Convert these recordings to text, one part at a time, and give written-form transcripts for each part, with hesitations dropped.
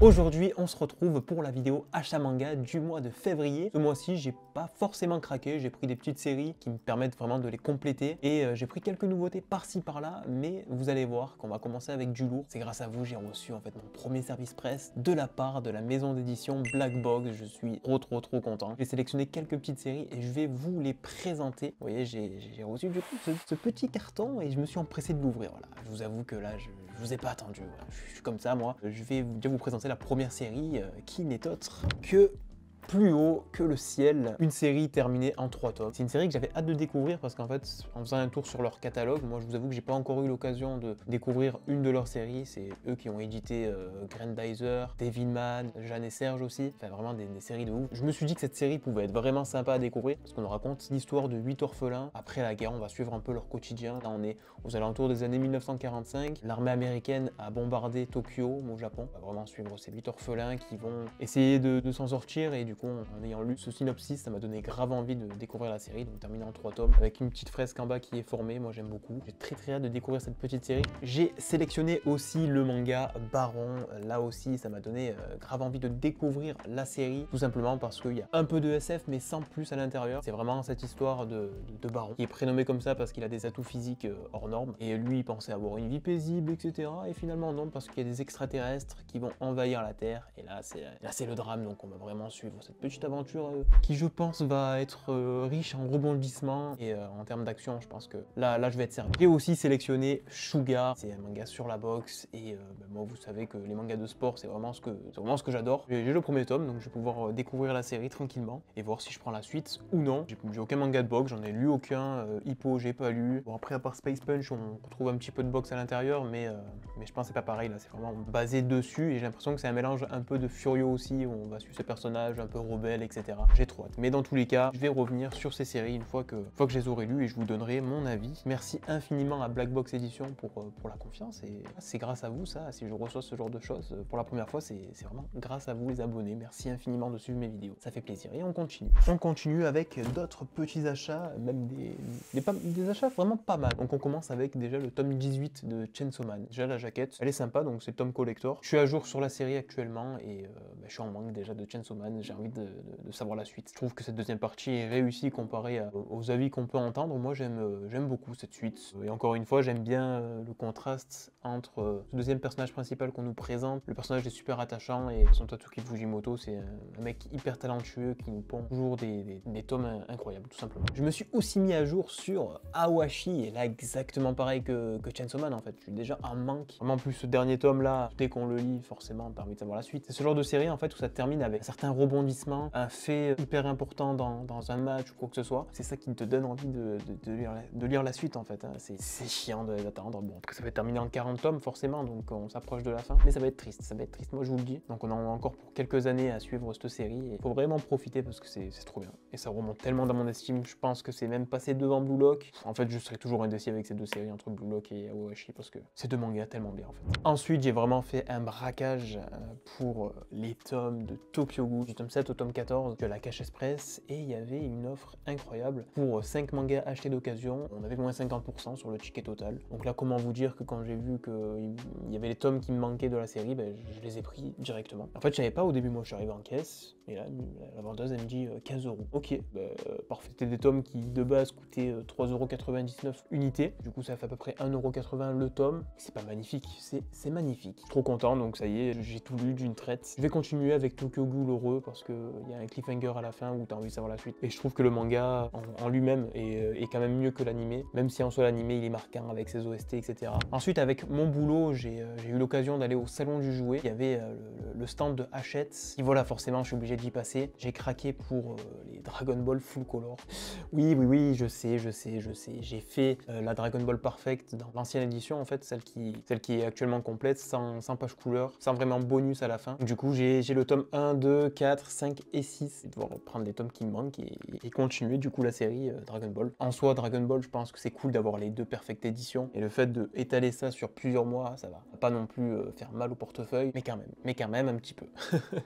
Aujourd'hui, on se retrouve pour la vidéo achat manga du mois de février. Ce mois-ci, j'ai pas forcément craqué, j'ai pris des petites séries qui me permettent vraiment de les compléter et j'ai pris quelques nouveautés par-ci par-là, mais vous allez voir qu'on va commencer avec du lourd. C'est grâce à vous, j'ai reçu en fait mon premier service presse de la part de la maison d'édition Black Box. Je suis trop content. J'ai sélectionné quelques petites séries et je vais vous les présenter. Vous voyez, j'ai reçu du coup ce petit carton et je me suis empressé de l'ouvrir. Voilà, je vous avoue que là, je vous ai pas attendu. Voilà. Je suis comme ça, moi. Je vais déjà vous présenter la première série qui n'est autre que Plus haut que le ciel, une série terminée en 3 tomes. C'est une série que j'avais hâte de découvrir parce qu'en fait, en faisant un tour sur leur catalogue, moi je vous avoue que j'ai pas encore eu l'occasion de découvrir une de leurs séries. C'est eux qui ont édité Grandizer, Devilman, Jeanne et Serge aussi. Enfin vraiment des séries de ouf. Je me suis dit que cette série pouvait être vraiment sympa à découvrir parce qu'on nous raconte l'histoire de 8 orphelins. Après la guerre, on va suivre un peu leur quotidien. Là on est aux alentours des années 1945. L'armée américaine a bombardé Tokyo, au Japon. On va vraiment suivre ces 8 orphelins qui vont essayer de s'en sortir et du coup, en ayant lu ce synopsis, ça m'a donné grave envie de découvrir la série, donc terminé en 3 tomes, avec une petite fresque en bas qui est formée, moi j'aime beaucoup. J'ai très hâte de découvrir cette petite série. J'ai sélectionné aussi le manga Baron, là aussi ça m'a donné grave envie de découvrir la série, tout simplement parce qu'il y a un peu de SF mais sans plus à l'intérieur. C'est vraiment cette histoire de Baron, qui est prénommé comme ça parce qu'il a des atouts physiques hors normes, et lui il pensait avoir une vie paisible, etc. Et finalement non, parce qu'il y a des extraterrestres qui vont envahir la Terre, et là c'est le drame, donc on va vraiment suivre cette petite aventure qui je pense va être riche en rebondissements et en termes d'action. Je pense que là je vais être servi. J'ai aussi sélectionné Sugar, c'est un manga sur la boxe et moi vous savez que les mangas de sport c'est vraiment ce que j'adore. J'ai le premier tome, donc je vais pouvoir découvrir la série tranquillement et voir si je prends la suite ou non. J'ai aucun manga de boxe, j'en ai lu aucun. Hippo j'ai pas lu. Bon après à part Space Punch on retrouve un petit peu de boxe à l'intérieur, mais je pense que c'est pas pareil là, c'est vraiment basé dessus et j'ai l'impression que c'est un mélange un peu de Furio aussi, où on va suivre ce personnage un peu rebelle, etc. J'ai trop hâte. Mais dans tous les cas, je vais revenir sur ces séries une fois que je les aurai lues et je vous donnerai mon avis. Merci infiniment à Black Box Edition pour la confiance, et c'est grâce à vous ça, si je reçois ce genre de choses pour la première fois, c'est vraiment grâce à vous les abonnés. Merci infiniment de suivre mes vidéos, ça fait plaisir. Et on continue. On continue avec d'autres petits achats, même des achats vraiment pas mal. Donc on commence avec déjà le tome 18 de Chainsaw Man. Déjà la jaquette, elle est sympa, donc c'est le tome collector. Je suis à jour sur la série actuellement et je suis en manque déjà de Chainsaw Man, j'ai envie de savoir la suite. Je trouve que cette deuxième partie est réussie comparée aux avis qu'on peut entendre. Moi j'aime beaucoup cette suite. Et encore une fois, j'aime bien le contraste entre ce deuxième personnage principal qu'on nous présente. Le personnage est super attachant et son Tatsuki Fujimoto, c'est un mec hyper talentueux qui nous pond toujours des tomes incroyables, tout simplement. Je me suis aussi mis à jour sur Awashi, et là exactement pareil que Chainsaw Man en fait. Je suis déjà en manque. Vraiment plus ce dernier tome là, dès qu'on le lit, forcément t'as envie de savoir la suite. C'est ce genre de série en fait où ça termine avec un certain rebondissement, un fait hyper important dans un match ou quoi que ce soit. C'est ça qui te donne envie de lire la suite en fait. Hein. C'est chiant d'attendre. Bon, après ça va être terminé en 40 tomes forcément, donc on s'approche de la fin. Mais ça va être triste, moi je vous le dis. Donc on a encore pour quelques années à suivre cette série et il faut vraiment profiter parce que c'est trop bien. Et ça remonte tellement dans mon estime, je pense que c'est même passé devant Blue Lock. En fait je serai toujours indécis avec ces deux séries entre Blue Lock et Awashi parce que ces deux mangas tellement bien en fait. Ensuite j'ai vraiment fait un braquage pour les tomes de Tokyo Ghoul, du tome 7 au tome 14 de la Cache Express, et il y avait une offre incroyable pour 5 mangas achetés d'occasion. On avait moins 50% sur le ticket total. Donc là comment vous dire que quand j'ai vu qu'il y avait les tomes qui me manquaient de la série, je les ai pris directement. En fait je savais pas au début, moi je suis arrivé en caisse et là la vendeuse elle me dit 15 €. Ok, parfait. C'était des tomes qui de base coûtaient 3,99 € unité. Du coup ça fait à peu près 1,80 € le tome. C'est pas magnifique, c'est magnifique. Je suis trop content, donc ça y est, j'ai tout lu d'une traite. Je vais continuer avec Tokyo Ghoul heureux parce qu'il y a un cliffhanger à la fin où t'as envie de savoir la suite. Et je trouve que le manga en lui-même est quand même mieux que l'animé, même si en soi l'animé il est marquant avec ses OST, etc. Ensuite avec mon boulot, j'ai eu l'occasion d'aller au salon du jouet. Il y avait le stand de Hachette. Et voilà, forcément je suis obligé d'y passer. J'ai craqué pour les Dragon Ball Full Color. Oui, je sais. J'ai fait la Dragon Ball Perfect dans l'ancienne édition en fait, celle qui est actuellement complète, sans page couleur, sans vraiment bonus à la fin. Du coup j'ai le tome 1, 2, 4, 5 et 6. Je vais devoir prendre les tomes qui me manquent et continuer du coup la série Dragon Ball. En soi Dragon Ball, je pense que c'est cool d'avoir les deux perfect éditions et le fait d'étaler ça sur plusieurs mois, ça va pas non plus faire mal au portefeuille, mais quand même même un petit peu.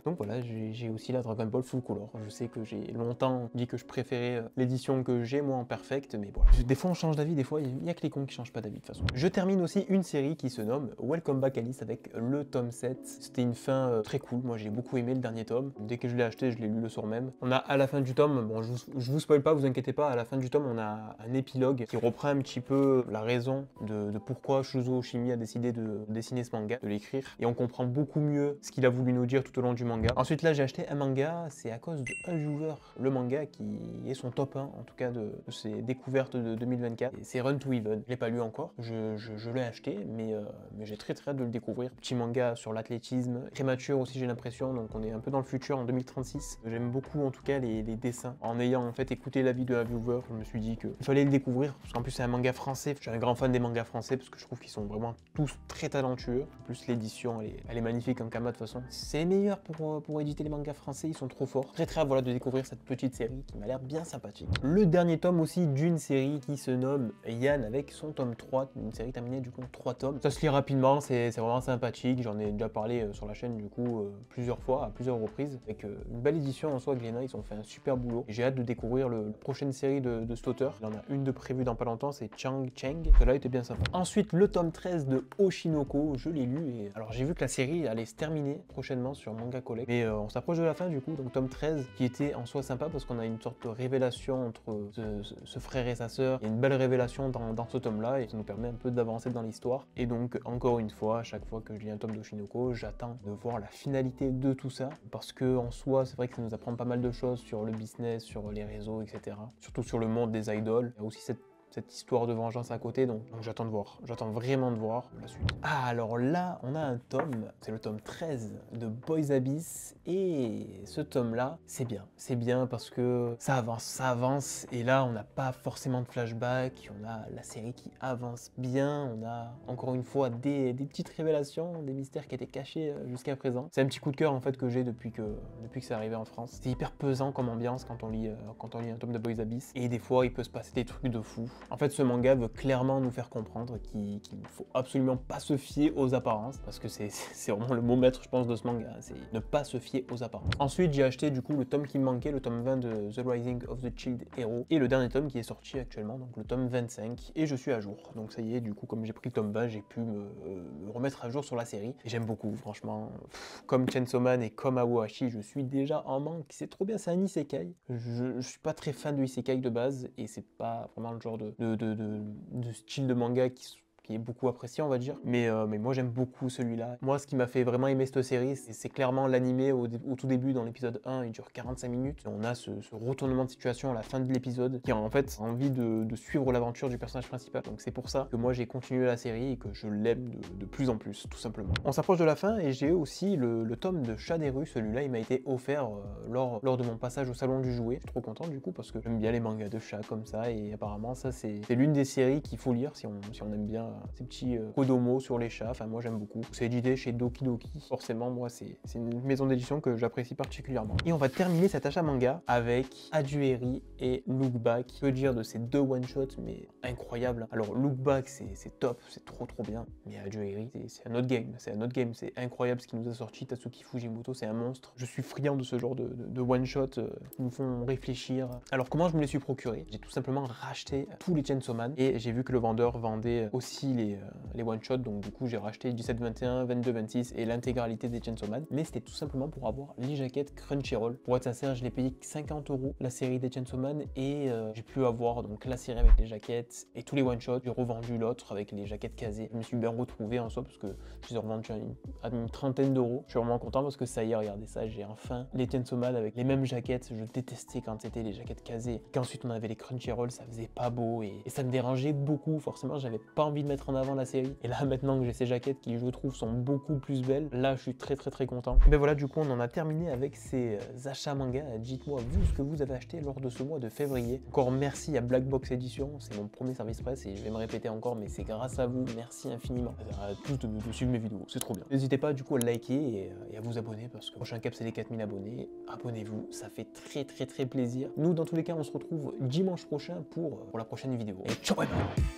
Donc voilà, j'ai aussi la Dragon Ball Full Color. Je sais que j'ai longtemps dit que je préférais l'édition que j'ai moi en perfect, mais voilà. Des fois on change d'avis, des fois il y a que les cons qui changent pas d'avis de toute façon. Je termine aussi une série qui se nomme Welcome Back Alice avec le tome 7. C'était une fin très cool, moi j'ai beaucoup aimé le dernier tome. Dès que je l'ai acheté, je l'ai lu le soir même. On a à la fin du tome, bon je vous spoil pas, vous inquiétez pas, à la fin du tome on a un épilogue qui reprend un petit peu la raison de pourquoi Shuzo Oshimi a décidé de dessiner ce manga, de l'écrire, et on comprend beaucoup mieux ce qu'il a voulu nous dire tout au long du manga. Ensuite là j'ai acheté un manga, c'est à cause de Unviewer, le manga qui est son top 1 en tout cas de ses découvertes de 2024. C'est Run to Even. Je l'ai pas lu encore, je l'ai acheté, mais j'ai très hâte de le découvrir. Petit manga sur l'athlétisme, très mature aussi j'ai l'impression, donc on est un peu dans le futur en 2036. J'aime beaucoup en tout cas les dessins. En ayant en fait écouté l'avis de Unviewer, je me suis dit qu'il fallait le découvrir, parce qu'en plus c'est un manga français. Je suis un grand fan des mangas français parce que je trouve qu'ils sont vraiment tous très talentueux. En plus l'édition elle est magnifique en kama de toute façon. C'est les meilleurs pour éditer les mangas français, ils sont trop forts. Très hâte voilà, de découvrir cette petite série qui m'a l'air bien sympathique. Le dernier tome aussi d'une série qui se nomme Yann avec son tome 3, une série terminée du coup en 3 tomes. Ça se lit rapidement, c'est vraiment sympathique, j'en ai déjà parlé sur la chaîne du coup plusieurs fois, à plusieurs reprises, avec une belle édition en soi. Glénat, ils ont fait un super boulot. J'ai hâte de découvrir la prochaine série de cet auteur. Il y en a une de prévue dans pas longtemps, c'est Chang Cheng, celle-là était bien sympa. Ensuite le tome 13 de Oshinoko, je l'ai lu et alors j'ai vu que la série allait se terminer prochainement sur Manga Collect, mais on s'approche de la fin du coup, donc tome 13 qui était en soi sympa parce qu'on a une sorte de révélation entre ce frère et sa sœur. Il y a une belle révélation dans ce tome là et ça nous permet un peu d'avancer dans l'histoire. Et donc encore une fois, à chaque fois que je lis un tome d'Oshinoko, j'attends de voir la finalité de tout ça parce que en soi c'est vrai que ça nous apprend pas mal de choses sur le business, sur les réseaux, etc. Surtout sur le monde des idoles. Il y a aussi cette histoire de vengeance à côté, donc j'attends de voir, j'attends vraiment de voir la suite. Ah alors là on a un tome, c'est le tome 13 de Boys Abyss, et ce tome là c'est bien parce que ça avance, et là on n'a pas forcément de flashback, on a la série qui avance bien, on a encore une fois des petites révélations, des mystères qui étaient cachés jusqu'à présent. C'est un petit coup de cœur en fait que j'ai depuis que c'est arrivé en France. C'est hyper pesant comme ambiance quand on lit un tome de Boys Abyss, et des fois il peut se passer des trucs de fou. En fait, ce manga veut clairement nous faire comprendre qu'il ne faut absolument pas se fier aux apparences, parce que c'est vraiment le mot maître, je pense, de ce manga, c'est ne pas se fier aux apparences. Ensuite, j'ai acheté du coup le tome qui me manquait, le tome 20 de The Rising of the Shield Hero, et le dernier tome qui est sorti actuellement, donc le tome 25, et je suis à jour. Donc ça y est, du coup, comme j'ai pris le tome 20, j'ai pu me remettre à jour sur la série, et j'aime beaucoup, franchement. Comme Chainsaw Man et comme Aohashi, je suis déjà en manque, c'est trop bien, c'est un isekai. Je suis pas très fan de isekai de base, et c'est pas vraiment le genre de style de manga qui est beaucoup apprécié, on va dire, mais moi j'aime beaucoup celui-là. Moi, ce qui m'a fait vraiment aimer cette série, c'est clairement l'animé au tout début. Dans l'épisode 1, il dure 45 minutes, et on a ce retournement de situation à la fin de l'épisode qui a en fait envie de suivre l'aventure du personnage principal. Donc c'est pour ça que moi j'ai continué la série et que je l'aime de plus en plus, tout simplement. On s'approche de la fin, et j'ai aussi le tome de Chat des rues. Celui-là, il m'a été offert lors de mon passage au salon du jouet. Je suis trop content du coup parce que j'aime bien les mangas de chats comme ça, et apparemment ça c'est l'une des séries qu'il faut lire si on aime bien ces petits kodomo sur les chats. Enfin, moi j'aime beaucoup. C'est édité chez Doki Doki. Forcément, moi c'est une maison d'édition que j'apprécie particulièrement. Et on va terminer cet achat manga avec Adueri et Look Back. Que dire de ces deux one-shots, mais incroyable. Alors Look Back c'est top, c'est trop bien. Mais Adueri c'est un autre game, c'est incroyable ce qui nous a sorti. Tatsuki Fujimoto, c'est un monstre. Je suis friand de ce genre de one-shot qui nous font réfléchir. Alors comment je me les suis procurés? J'ai tout simplement racheté tous les Chainsaw Man, et j'ai vu que le vendeur vendait aussi les one-shots, donc du coup j'ai racheté 17-21, 22-26 et l'intégralité des Chainsaw Man, mais c'était tout simplement pour avoir les jaquettes Crunchyroll. Pour être sincère, je l'ai payé 50 € la série des Chainsaw Man, et j'ai pu avoir donc la série avec les jaquettes et tous les one-shots. J'ai revendu l'autre avec les jaquettes casées. Je me suis bien retrouvé en soi parce que je les ai revendus à une trentaine d'euros. Je suis vraiment content parce que ça y est, regardez ça, j'ai enfin les Chainsaw Man avec les mêmes jaquettes. Je détestais quand c'était les jaquettes casées, qu'ensuite on avait les Crunchyroll, ça faisait pas beau, et ça me dérangeait beaucoup. Forcément, j'avais pas envie de mettre en avant la série, et là maintenant que j'ai ces jaquettes qui, je trouve, sont beaucoup plus belles, là je suis très content. Et ben voilà, du coup on en a terminé avec ces achats manga. Dites-moi vous ce que vous avez acheté lors de ce mois de février. Encore merci à Black Box Edition, c'est mon premier service presse et je vais me répéter encore, mais c'est grâce à vous, merci infiniment à tous de suivre mes vidéos, c'est trop bien. N'hésitez pas du coup à liker et à vous abonner, parce que le prochain cap c'est les 4000 abonnés. Abonnez-vous, ça fait très plaisir. Nous dans tous les cas on se retrouve dimanche prochain pour la prochaine vidéo. Et ciao bye bye.